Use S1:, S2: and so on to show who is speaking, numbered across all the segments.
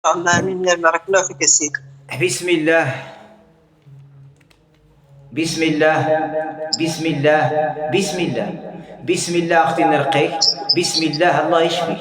S1: الله آمين. بارك الله فيك يا سيدي.
S2: بسم الله بسم الله بسم الله بسم الله بسم الله اختي نرقيك. بسم الله الله يشفيك.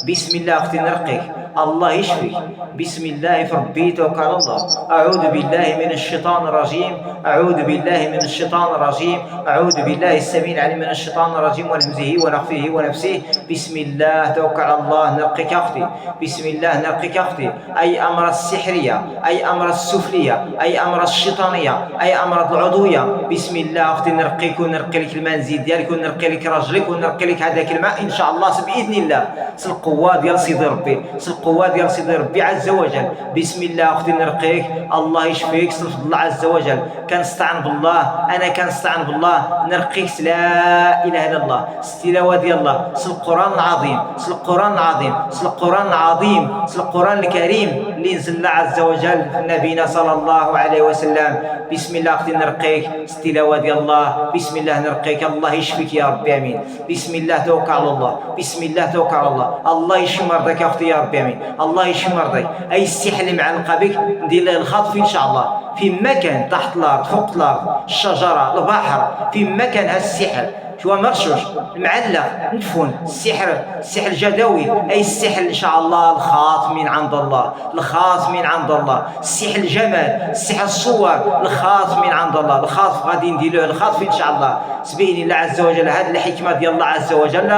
S2: بسم الله اختي نرقيك الله يشفيك. بسم الله فربي توكل على الله. اعوذ بالله من الشيطان الرجيم. اعوذ بالله من الشيطان الرجيم. اعوذ بالله السميع العليم من الشيطان الرجيم ونفسه ونفثه ونفسه. بسم الله توكل على الله نرقيك اختي. بسم الله نرقيك اختي. اي امر السحريه، اي امر السفليه، اي امر الشيطانيه، اي امر العضويه، بسم الله اختي نرقيك ونرقي لك المنزل ديالك ونرقي لك راجلك ونرقي لك هذاك الماء ان شاء الله باذن الله. سل القوه ديال سيدي ربي، سل القوه ديال سيدي ربي عز وجل. بسم الله اختي نرقيك الله يشفيك. سل فضل الله عز وجل. كنستعن بالله، انا كنستعن بالله نرقيك. لا اله الا الله. التلاوه ديال الله، سل القران العظيم، سل القران العظيم، سل القران العظيم، سل القران الكريم اللي نزل الله عز وجل في نبينا صلى الله عليه وسلم. بسم الله اختي نرقيك التلاوه ديال الله. بسم الله نرقيك الله يشفيك يا ربي امين. بسم الله توكل على الله. بسم الله توكل على الله. الله يشفي مرضك يا اختي يا ربي امين. الله يشفي مرضك. اي السحر اللي معلقه بك ندير له الخطف ان شاء الله في مكان تحت الارض، فوق الارض، الشجره، البحر، في مكان هذا السحر شو مرشوش معلق مدفون. السحر الجدوي، اي السحر ان شاء الله الخاص من عند الله، الخاص من عند الله. السحر الجمال، السحر الصور الخاص من عند الله، الخاص غادي نديروه الخاص ان شاء الله باذن الله عز وجل. هذه الحكمه ديال الله عز وجل،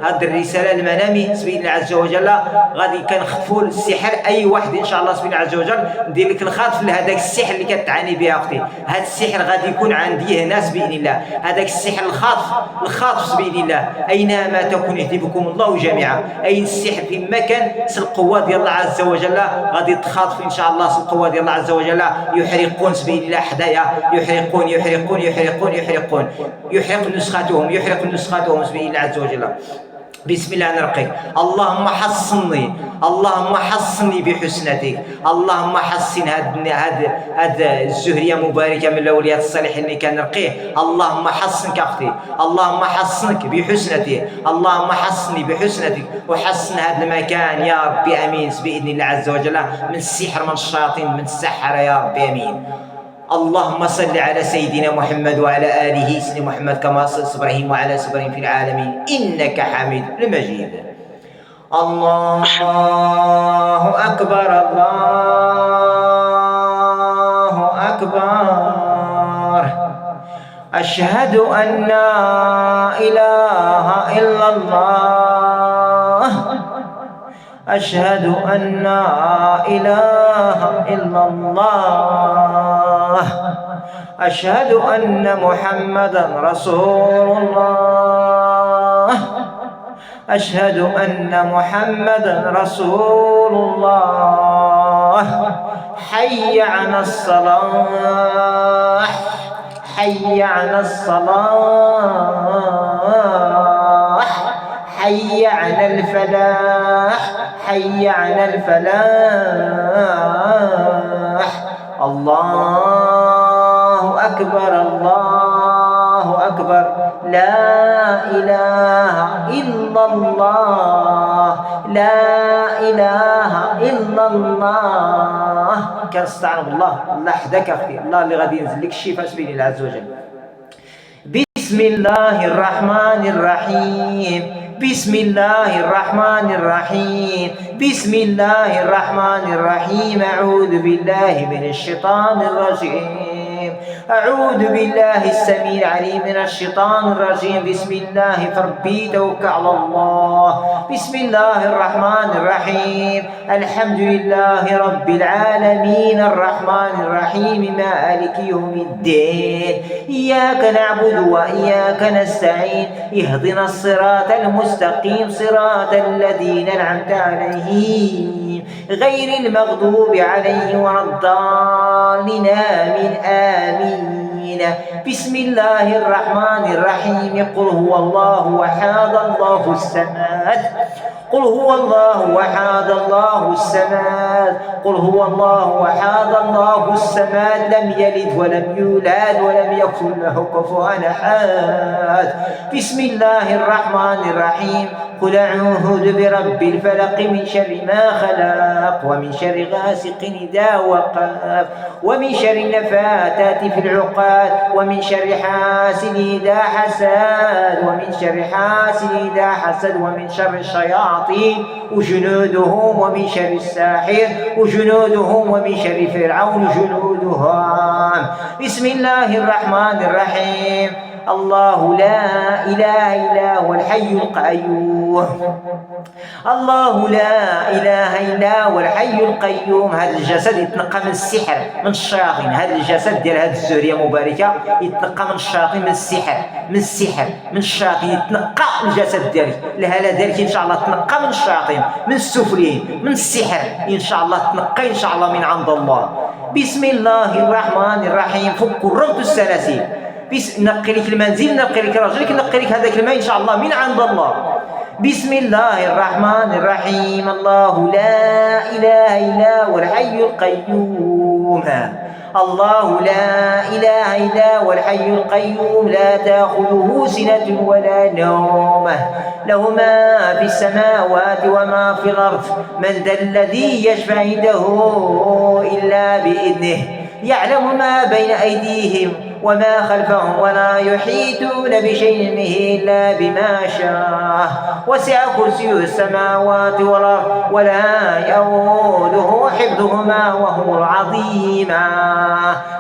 S2: هذه الرساله المنامي باذن الله عز وجل. غادي كنخطفوا السحر اي واحد ان شاء الله باذن الله عز وجل ندير لك الخاطف لهذاك السحر اللي كتعاني به اختي. هذا السحر غادي يكون عندي ناس باذن الله. هذاك السحر الخاطف باذن الله اينما تكون يهديكم الله جميعا. اي السحر في مكان سل القوه ديال الله عز وجل غادي تخاطف ان شاء الله. سل القوه ديال الله عز وجل يحرقون باذن الله حدايا، يحرقون يحرقون يحرقون يحرقون يحرق نسختهم باذن الله عز وجل. بسم الله نرقيك. اللهم حصني، اللهم حصني بحسنتك. اللهم حصن هاد الزهريه مباركه من الاولياء الصالحين اللي كنرقيه. اللهم حصنك اختي، اللهم حصنك بحسنتك، اللهم حصني بحسنتك وحصن هذا المكان يا ربي امين باذن الله عز وجل من السحر، من الشياطين، من السحره يا ربي امين. اللهم صل على سيدنا محمد وعلى آله سيدنا محمد كما صلى إبراهيم وعلى إبراهيم في العالمين إنك حميد مجيد. الله أكبر، الله أكبر. أشهد أن لا إله إلا الله. أشهد أن لا إله إلا الله. أشهد أن محمدا رسول الله. أشهد أن محمدا رسول الله. حي على الصلاة، حي على الصلاة، حي على الفلاح، حي على الفلاح. الله أكبر، الله أكبر. لا إله إلا الله، لا إله إلا الله. كنستعن بالله، الله حداك أختي، الله اللي غادي ينزل لك الشفاء بإذن الله عز وجل. بسم الله الرحمن الرحيم. بسم الله الرحمن الرحيم. بسم الله الرحمن الرحيم. أعوذ بالله من الشيطان الرجيم. أعوذ بالله السميع العليم من الشيطان الرجيم. بسم الله فربي توكل على الله. بسم الله الرحمن الرحيم. الحمد لله رب العالمين الرحمن الرحيم مالك يوم الدين. إياك نعبد وإياك نستعين. اهدنا الصراط المستقيم صراط الذين أنعمت عليهم غير المغضوب عليهم ولا الضالين آمين آمين. العالمين. بسم الله الرحمن الرحيم. قل هو الله أحد الله الصمد. قل هو الله أحد الله الصمد. قل هو الله أحد الله الصمد لم يلد ولم يولد ولم يكن له كفوا أحد. بسم الله الرحمن الرحيم. قل أعوذ برب الفلق من شر ما خلق ومن شر غاسق إذا وقب ومن شر النفاثات في العقد ومن شر حاسد إذا حسد ومن شر حاسد إذا حسد ومن شر الشياطين وجنودهم ومن شر الساحر وجنودهم ومن شر فرعون جنودهم. بسم الله الرحمن الرحيم. الله لا إله إلا هو الحي القيوم. الله لا إله إلا هو الحي القيوم. هذا الجسد يتنقى من السحر من الشياطين. هذا الجسد ديال هذه الزهرية مباركة يتنقى من الشياطين من السحر من الشياطين. يتنقى الجسد ديالك الهالة ديالك إن شاء الله تنقى من الشياطين من السفلين من السحر إن شاء الله تنقى إن شاء الله من عند الله. بسم الله الرحمن الرحيم. فك الربط السلاسل. نقي لك المنزل نقي لك راجلك نقي لك هذاك الماء إن شاء الله من عند الله. بسم الله الرحمن الرحيم. الله لا إله إلا هو الحي القيوم. الله لا إله إلا هو الحي القيوم لا تأخذه سنة ولا نوم له ما في السماوات وما في الأرض من ذا الذي يشفع عنده إلا بإذنه يعلم ما بين أيديهم وما خلفهم ولا يحيطون بشيء منه إلا بما شاء وسع كرسيه السماوات والأرض ولا يؤوده حفظهما وهو العظيم.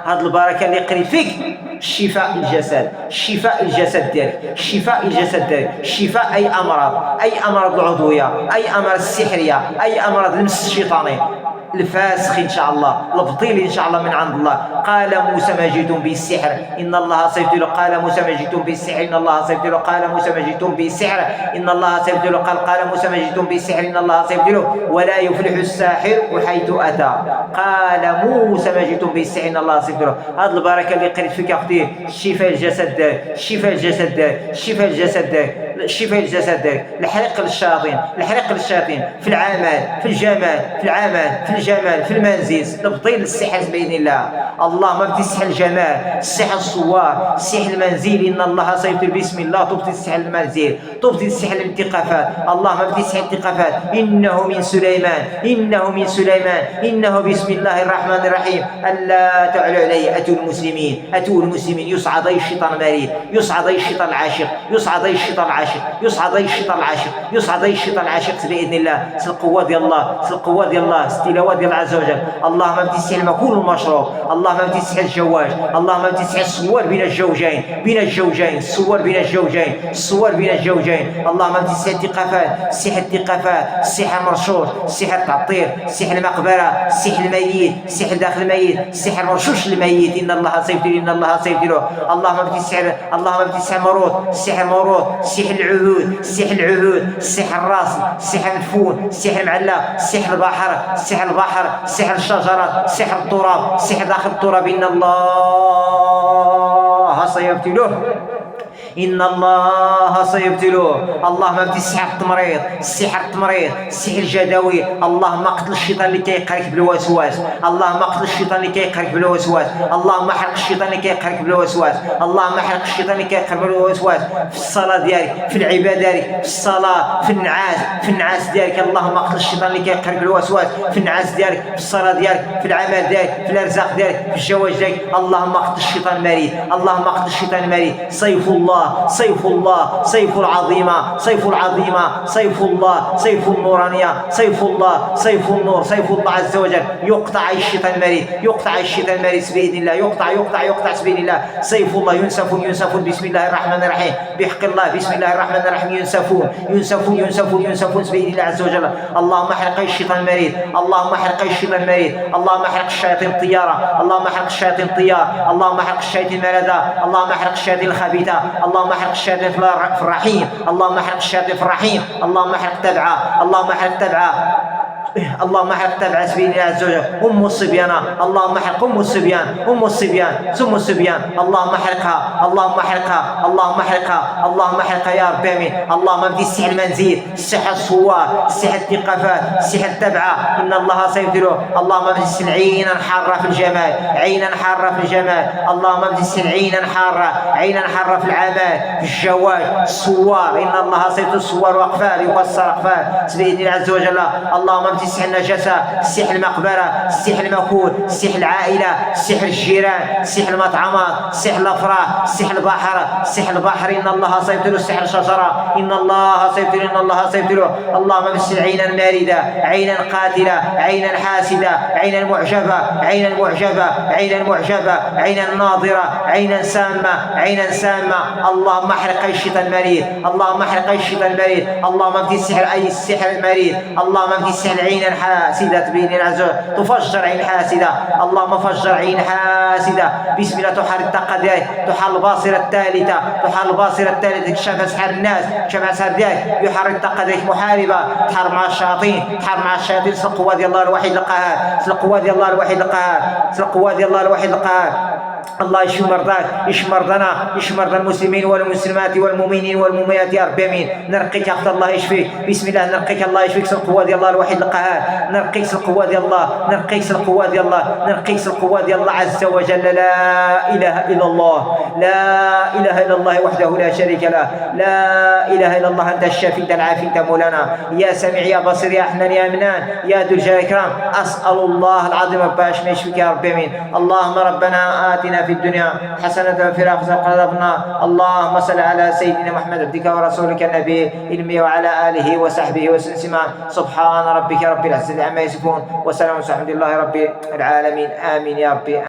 S2: هذه البركة اللي قريت فيك شفاء الجسد شفاء الجسد ديالك شفاء الجسد ديالك شفاء أي أمراض العضوية أي أمراض السحرية أي أمراض المس الشيطاني الفاسخ إن شاء الله البطيل إن شاء الله من عند الله. قال موسى ما جئتم بالسحر إن الله سيبطله. قال موسى ما جئتم بالسحر إن الله سيبطله. قال موسى ما جئتم بالسحر إن الله سيبطله. قال موسى ما جئتم بالسحر إن الله سيبطله ولا يفلح الساحر حيث أتى. قال موسى ما جئتم بالسحر إن الله سيبطله. هذه البركة اللي قريت فيك أختي شفاء الجسد ديالك شفاء الجسد ديالك شفاء الجسد ديالك شفاء الجسد ديالك الحرق للشياطين في العمل في الجمال في العمل في الجمال في المنزل تبطيل السحر بإذن الله. الله ما بدي السحر الجمال السحر الصوار السحر المنزل إن الله سيبطل بسم الله تبطل السحر المنزل تبطل السحر الانتقافات. الله ما بدي السحر الانتقافات. إنه من سليمان إنه بسم الله الرحمن الرحيم. ألا تعلوا علي أتوا المسلمين يصعد الشيطان مريض يصعد الشيطان العاشق يصعد الشيطان العاشق بإذن الله. القوة ديال الله التلاوة ديال عز وجل. الله ما بدي السحر المأكول والمشروب. الله ما بدي السحر الجواج. الله ما بدي السحر الصور بين الزوجين الصور بين الزوجين. الله ما بدي السحر الثقافات السحر المرشوش السحر التعطير السحر المقبرة السحر الميت السحر داخل الميت السحر مرشوش الميت إن الله سيبطله. الله ما بدي السحر موروث السحر العهود السحر الراس السحر الفون السحر المعلق السحر البحر السحر الشجرات السحر التراب السحر داخل التراب إن الله سيبطله. الله ما بدي السحر التمريض السحر الجدوي. اللهم اقتل الشيطان اللي كيقهرك بالوسواس. اللهم اقتل الشيطان اللي كيقهرك بالوسواس. اللهم احرق الشيطان اللي كيقهرك بالوسواس. اللهم احرق الشيطان اللي كيقهر بالوسواس في الصلاة ديالك في العبادة ديالك في الصلاة في النعاس ديالك. اللهم اقتل الشيطان اللي كيقهرك بالوسواس في النعاس ديالك في الصلاة ديالك في العمل ديالك في الارزاق ديالك في الزواج ديالك. اللهم اقتل الشيطان المريض. سيف الله سيف العظيمة سيف الله سيف النورانية سيف الله سيف النور سيف الله عز وجل. يقطع الشيطان المريض بإذن الله. يقطع بإذن الله. سيف الله ينسفون بسم الله الرحمن الرحيم بحق الله بسم الله الرحمن الرحيم ينسفون بإذن الله عز وجل. اللهم احرق الشيطان المريض. اللهم احرق الشياطين الطيارة. اللهم احرق الشياطين الطيار. اللهم احرق الشياطين المردة. اللهم احرق الشياطين الخبيثة. اللهم احرق الشياطين في الرحيم. اللهم احرق الشياطين في الرحيم. اللهم احرق تبعه اللهم احرق تبع سبيل الله عز وجل الصبيان، اللهم احرق الصبيان، الصبيان ثم الصبيان، اللهم احرقها، اللهم احرقها، اللهم احرقها، اللهم احرقها يا رب امين. اللهم ابدي السحر المنزل، السحر الصوار، السحر الثقافات، السحر التبعه، ان الله سيبدله. اللهم ابدي السحر عينا حاره في الجمال، عينا حاره في الجمال، اللهم ابدي السحر عينا حاره، عينا حاره في العمال، في الجواز، الصوار، ان الله سيبدل الصوار واقفال يكسر اقفال باذن الله عز وجل. اللهم ابدي السحر النجاسه، السحر المقبره، السحر المكون، السحر العائله، السحر الجيران، السحر المطعمات، السحر الافراح، السحر البحر، السحر البحر، ان الله سيبدل السحر الشجره، ان الله سيبدل، ان الله سيبدله. اللهم ابدل عينا مارده، عينا قاتله، عينا حاسده، عينا معجبه، عينا معجبه، عينا معجبه، عينا ناظره، عينا سامه، عينا سامه. اللهم احرق اي شيطان مريض، اللهم احرق اي شيطان مريض، اللهم ابدي السحر اي السحر المريض، اللهم ابدي السحر عينا حاسده باذن الله عز وجل، تفجر عين حاسده، اللهم فجر عين حاسده بسم الله. تحال الطاقه ديالك، تحال الباصره الثالثه، تحال الباصره الثالثه، تكشف سحر الناس، تكشف سحر ديالك، يحرك الطاقه ديالك محاربه، تحارب مع الشياطين، تحارب مع الشياطين. القوه ديال الله الوحيد القهار، القوه ديال الله الوحيد القهار، القوه ديال الله الوحيد القهار. الله يشفي مرضاك، يشفي مرضانا، يشفي مرضى المسلمين والمسلمات والمؤمنين والمؤمنات يا رب امين. نرقيك يا اخت الله يشفيك، بسم الله نرقيك، الله يشفيك. القوه ديال الله الوحيد القهار، نرقيك القوه ديال الله، نرقيك القوه ديال الله، نرقيك القوه ديال الله عز وجل. لا اله الا الله، لا اله الا الله وحده لا شريك له، لا اله الا الله. انت الشافي، انت العافي، انت مولانا، يا سميع يا بصير يا حنان يا منان يا ذو الجلال والاكرام. اسال الله العظيم رب باش ما يشفيك يا رب امين. اللهم ربنا آتنا في الدنيا حسنة وفي الآخرة عذاب النار. اللهم صل على سيدنا محمد عبدك ورسولك النبي الأمي وعلى آله وصحبه وسلم. سبحان ربك رب العزة عما يصفون، وسلام على الحمد لله رب العالمين. آمين يا رب.